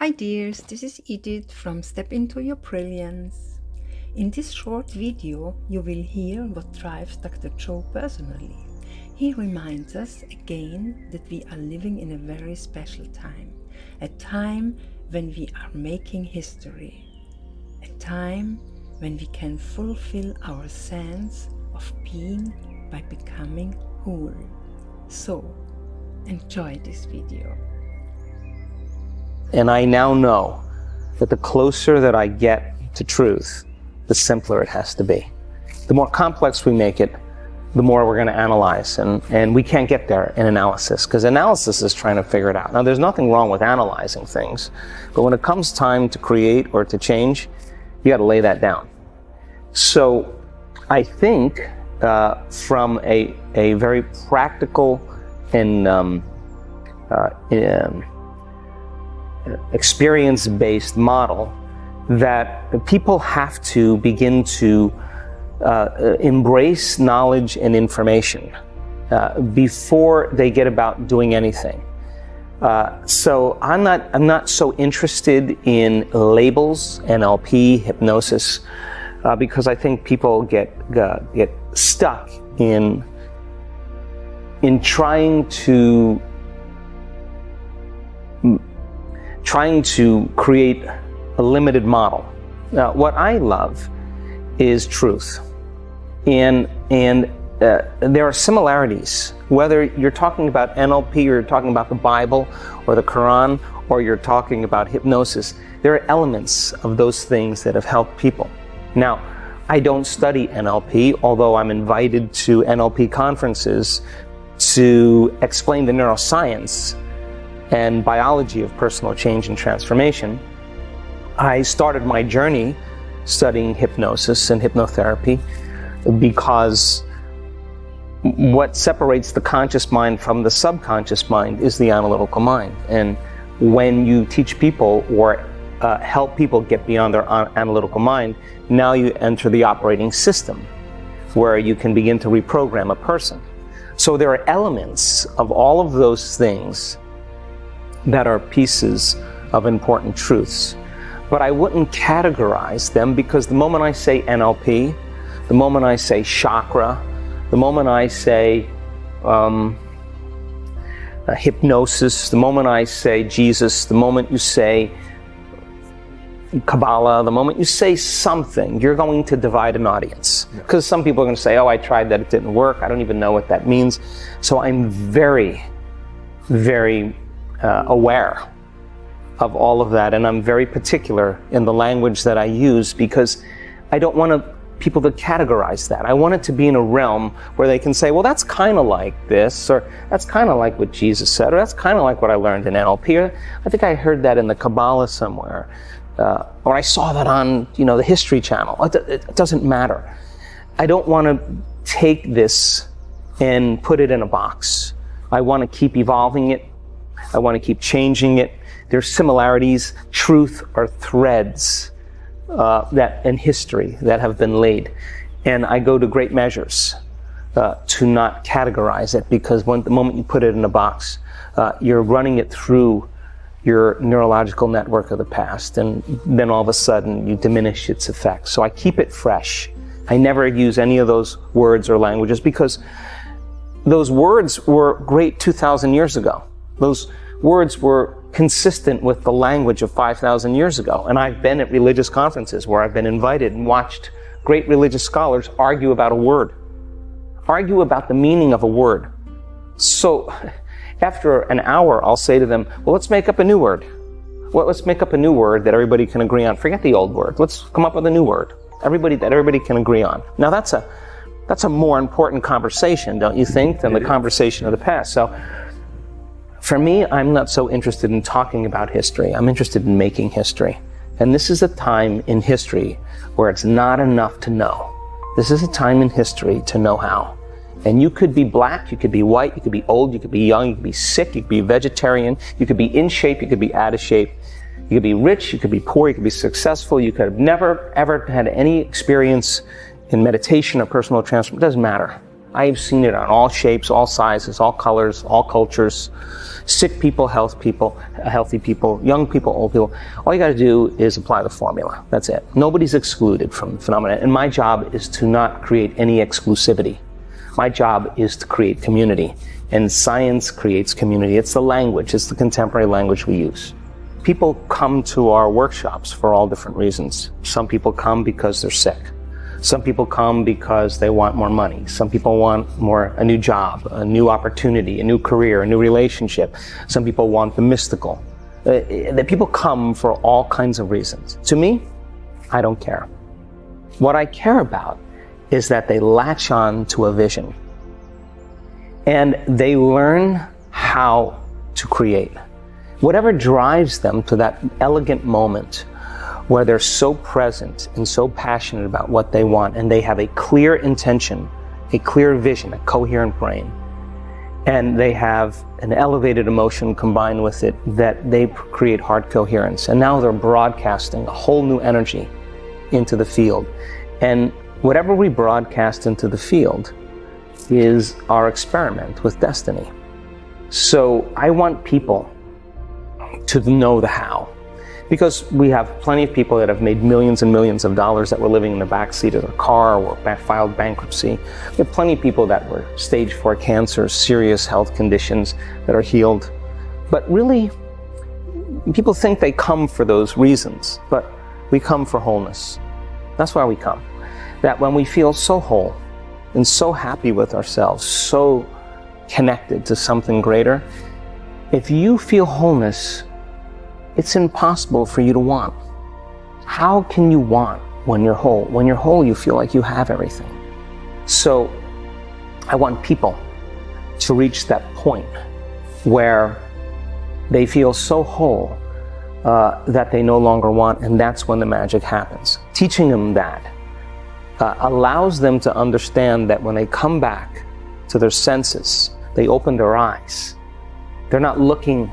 Hi dears, this is Edith from Step Into Your Brilliance. In this short video, you will hear what drives Dr. Joe personally. He reminds us again that we are living in a very special time, a time when we are making history, a time when we can fulfill our sense of being by becoming whole. So, enjoy this video. And I now know that the closer that I get to truth, the simpler it has to be. The more complex we make it, the more we're going to analyze. And we can't get there in analysis, because analysis is trying to figure it out. Now, there's nothing wrong with analyzing things, but when it comes time to create or to change, you got to lay that down. So I think from a very practical and experience-based model, that people have to begin to embrace knowledge and information before they get about doing anything. So I'm not so interested in labels, NLP, hypnosis, because I think people get stuck in trying to create a limited model. Now, what I love is truth. And there are similarities, whether you're talking about NLP or you're talking about the Bible or the Quran or you're talking about hypnosis. There are elements of those things that have helped people. Now, I don't study NLP, although I'm invited to NLP conferences to explain the neuroscience and biology of personal change and transformation. I started my journey studying hypnosis and hypnotherapy because what separates the conscious mind from the subconscious mind is the analytical mind. And when you teach people or help people get beyond their analytical mind, now you enter the operating system where you can begin to reprogram a person. So there are elements of all of those things that are pieces of important truths. But I wouldn't categorize them, because the moment I say NLP, the moment I say chakra, the moment I say hypnosis, the moment I say Jesus, the moment you say Kabbalah, the moment you say something, you're going to divide an audience. Because some people are going to say, oh, I tried that, it didn't work, I don't even know what that means. So I'm very, very aware of all of that, and I'm very particular in the language that I use, because I don't want people to categorize that. I want it to be in a realm where they can say, well, that's kind of like this, or that's kind of like what Jesus said, or that's kind of like what I learned in NLP, or I think I heard that in the Kabbalah somewhere, or I saw that on the History Channel. It doesn't matter. I don't want to take this and put it in a box. I want to keep evolving it. I want to keep changing it. There's similarities. Truth are threads that in history that have been laid. And I go to great measures to not categorize it, because the moment you put it in a box, you're running it through your neurological network of the past, and then all of a sudden you diminish its effect. So I keep it fresh. I never use any of those words or languages, because those words were great 2,000 years ago. Those words were consistent with the language of 5,000 years ago. And I've been at religious conferences where I've been invited and watched great religious scholars argue about a word, argue about the meaning of a word. So after an hour, I'll say to them, well, let's make up a new word. Well, let's make up a new word that everybody can agree on. Forget the old word. Let's come up with a new word that everybody can agree on. Now that's a more important conversation, don't you think, than the conversation of the past? So for me, I'm not so interested in talking about history. I'm interested in making history. And this is a time in history where it's not enough to know. This is a time in history to know how. And you could be black, you could be white, you could be old, you could be young, you could be sick, you could be vegetarian, you could be in shape, you could be out of shape, you could be rich, you could be poor, you could be successful, you could have never, ever had any experience in meditation or personal transformation. It doesn't matter. I've seen it on all shapes, all sizes, all colors, all cultures. Sick people, healthy people, young people, old people. All you got to do is apply the formula. That's it. Nobody's excluded from the phenomenon. And my job is to not create any exclusivity. My job is to create community. And science creates community. It's the language. It's the contemporary language we use. People come to our workshops for all different reasons. Some people come because they're sick. Some people come because they want more money. Some people want a new job, a new opportunity, a new career, a new relationship. Some people want the mystical. The people come for all kinds of reasons. To me, I don't care. What I care about is that they latch on to a vision and they learn how to create. Whatever drives them to that elegant moment where they're so present and so passionate about what they want, and they have a clear intention, a clear vision, a coherent brain, and they have an elevated emotion combined with it, that they create heart coherence. And now they're broadcasting a whole new energy into the field. And whatever we broadcast into the field is our experiment with destiny. So I want people to know the how. Because we have plenty of people that have made millions and millions of dollars that were living in the backseat of their car or filed bankruptcy. We have plenty of people that were stage 4 cancer, serious health conditions that are healed. But really, people think they come for those reasons, but we come for wholeness. That's why we come. That when we feel so whole and so happy with ourselves, so connected to something greater, if you feel wholeness, it's impossible for you to want. How can you want when you're whole? When you're whole, you feel like you have everything. So I want people to reach that point where they feel so whole that they no longer want, and that's when the magic happens. Teaching them that allows them to understand that when they come back to their senses, they open their eyes. They're not looking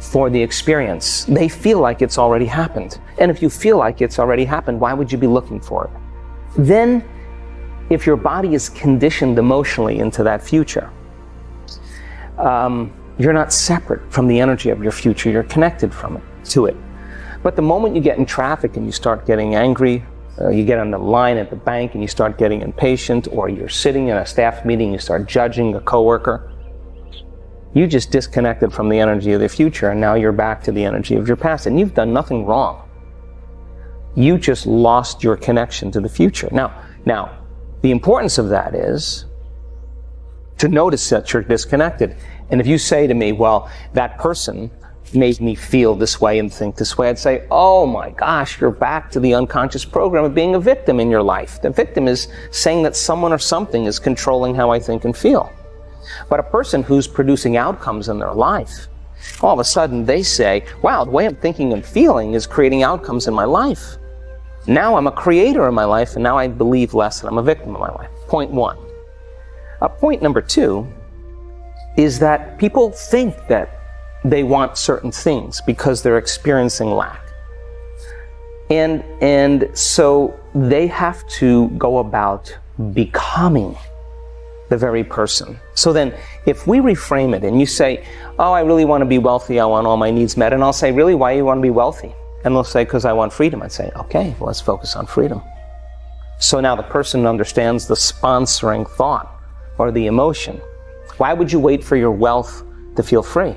for the experience. They feel like it's already happened. And if you feel like it's already happened, why would you be looking for it? Then, if your body is conditioned emotionally into that future, you're not separate from the energy of your future. You're connected to it. But the moment you get in traffic and you start getting angry, you get on the line at the bank and you start getting impatient, or you're sitting in a staff meeting and you start judging a coworker, you just disconnected from the energy of the future, and now you're back to the energy of your past, and you've done nothing wrong. You just lost your connection to the future. Now, the importance of that is to notice that you're disconnected. And if you say to me, well, that person made me feel this way and think this way, I'd say, oh my gosh, you're back to the unconscious program of being a victim in your life. The victim is saying that someone or something is controlling how I think and feel. But a person who's producing outcomes in their life, all of a sudden they say, wow, the way I'm thinking and feeling is creating outcomes in my life. Now I'm a creator in my life, and now I believe less that I'm a victim of my life. Point one. Point number two is that people think that they want certain things because they're experiencing lack. And so they have to go about becoming the very person. So then, if we reframe it and you say, oh, I really want to be wealthy, I want all my needs met, and I'll say, really, why do you want to be wealthy? And they'll say, because I want freedom. I'd say, okay, well, let's focus on freedom. So now the person understands the sponsoring thought or the emotion. Why would you wait for your wealth to feel free?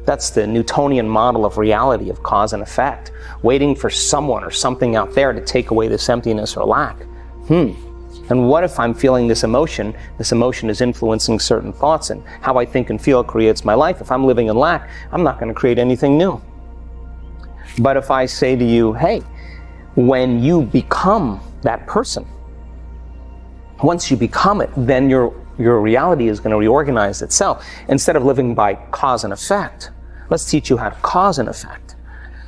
That's the Newtonian model of reality, of cause and effect. Waiting for someone or something out there to take away this emptiness or lack. And what if I'm feeling this emotion is influencing certain thoughts, and how I think and feel creates my life. If I'm living in lack, I'm not going to create anything new. But if I say to you, hey, when you become that person, once you become it, then your reality is going to reorganize itself. Instead of living by cause and effect, let's teach you how to cause and effect.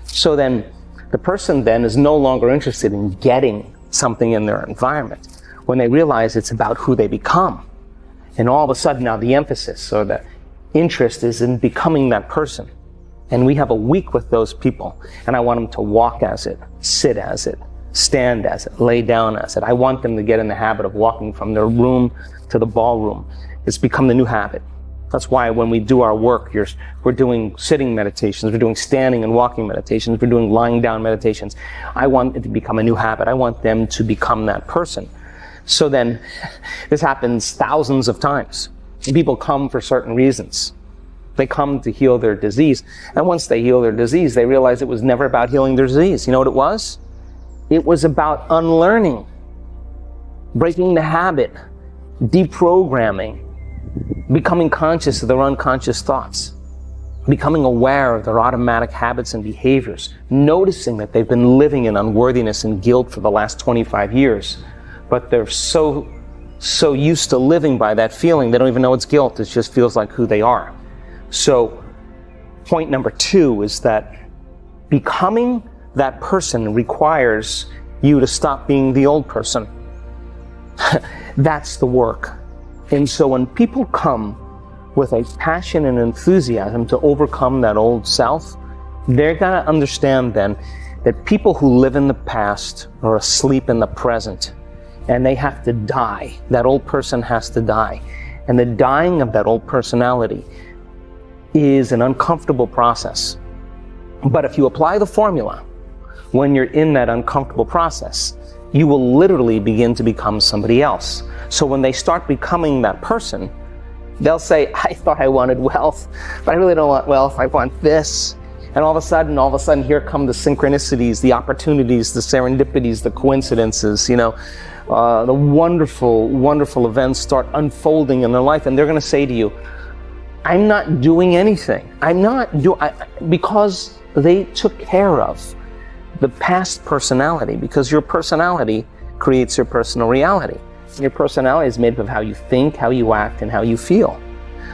So then the person then is no longer interested in getting something in their environment. When they realize it's about who they become. And all of a sudden now the emphasis or the interest is in becoming that person. And we have a week with those people. And I want them to walk as it, sit as it, stand as it, lay down as it. I want them to get in the habit of walking from their room to the ballroom. It's become the new habit. That's why when we do our work, we're doing sitting meditations, we're doing standing and walking meditations, we're doing lying down meditations. I want it to become a new habit. I want them to become that person. So then, this happens thousands of times. People come for certain reasons. They come to heal their disease. And once they heal their disease, they realize it was never about healing their disease. You know what it was? It was about unlearning, breaking the habit, deprogramming, becoming conscious of their unconscious thoughts, becoming aware of their automatic habits and behaviors, noticing that they've been living in unworthiness and guilt for the last 25 years, but they're so used to living by that feeling, they don't even know it's guilt. It just feels like who they are. So, point number 2 is that becoming that person requires you to stop being the old person. That's the work. And so when people come with a passion and enthusiasm to overcome that old self, they're going to understand then that people who live in the past are asleep in the present, and they have to die. That old person has to die. And the dying of that old personality is an uncomfortable process. But if you apply the formula, when you're in that uncomfortable process, you will literally begin to become somebody else. So when they start becoming that person, they'll say, I thought I wanted wealth, but I really don't want wealth, I want this. And all of a sudden, here come the synchronicities, the opportunities, the serendipities, the coincidences, the wonderful, wonderful events start unfolding in their life, and they're going to say to you, I'm not doing anything. Because they took care of the past personality, because your personality creates your personal reality. Your personality is made up of how you think, how you act, and how you feel.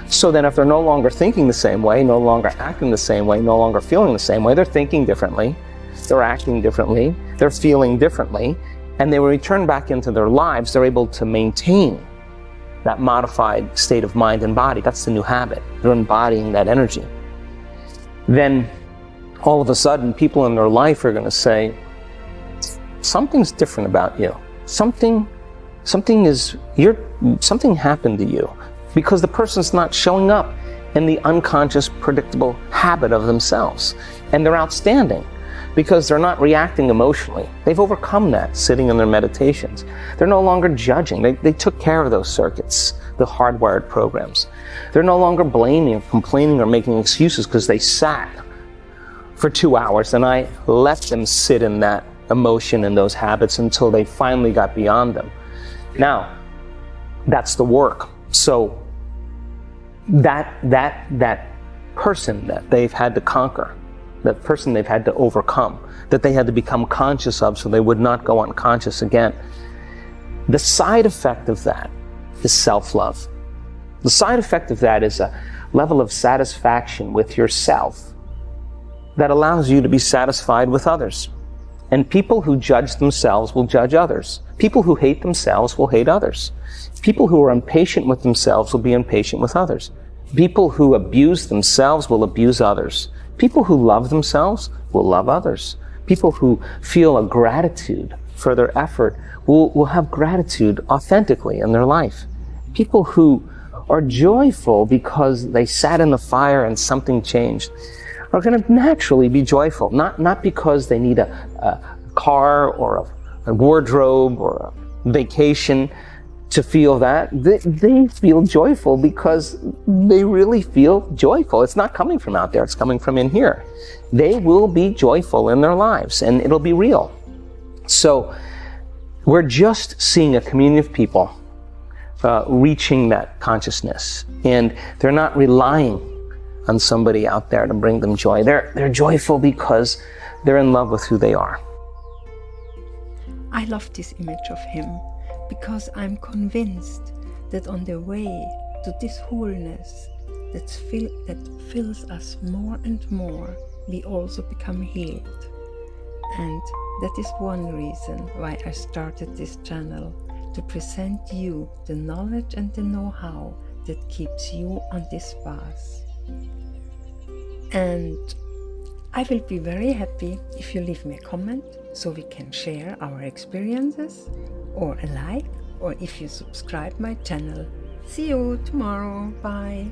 So then if they're no longer thinking the same way, no longer acting the same way, no longer feeling the same way, they're thinking differently, they're acting differently, they're feeling differently, and they will return back into their lives, they're able to maintain that modified state of mind and body. That's the new habit. They're embodying that energy. Then all of a sudden, people in their life are going to say, something's different about you. Something happened to you, because the person's not showing up in the unconscious, predictable habit of themselves. And they're outstanding because they're not reacting emotionally. They've overcome that sitting in their meditations. They're no longer judging. They took care of those circuits, the hardwired programs. They're no longer blaming or complaining or making excuses because they sat for 2 hours and I let them sit in that emotion and those habits until they finally got beyond them. Now, that's the work. So that person that they've had to conquer, that person they've had to overcome, that they had to become conscious of so they would not go unconscious again. The side effect of that is self-love. The side effect of that is a level of satisfaction with yourself that allows you to be satisfied with others. And people who judge themselves will judge others. People who hate themselves will hate others. People who are impatient with themselves will be impatient with others. People who abuse themselves will abuse others. People who love themselves will love others. People who feel a gratitude for their effort will have gratitude authentically in their life. People who are joyful because they sat in the fire and something changed are going to naturally be joyful, not because they need a car or a wardrobe or a vacation to feel that. They feel joyful because they really feel joyful. It's not coming from out there, it's coming from in here. They will be joyful in their lives and it'll be real. So we're just seeing a community of people reaching that consciousness, and they're not relying on somebody out there to bring them joy. They're joyful because they're in love with who they are. I love this image of him because I'm convinced that on the way to this wholeness that fills us more and more, we also become healed. And that is one reason why I started this channel, to present you the knowledge and the know-how that keeps you on this path. And I will be very happy if you leave me a comment, so we can share our experiences, or a like, or if you subscribe my channel. See you tomorrow. Bye.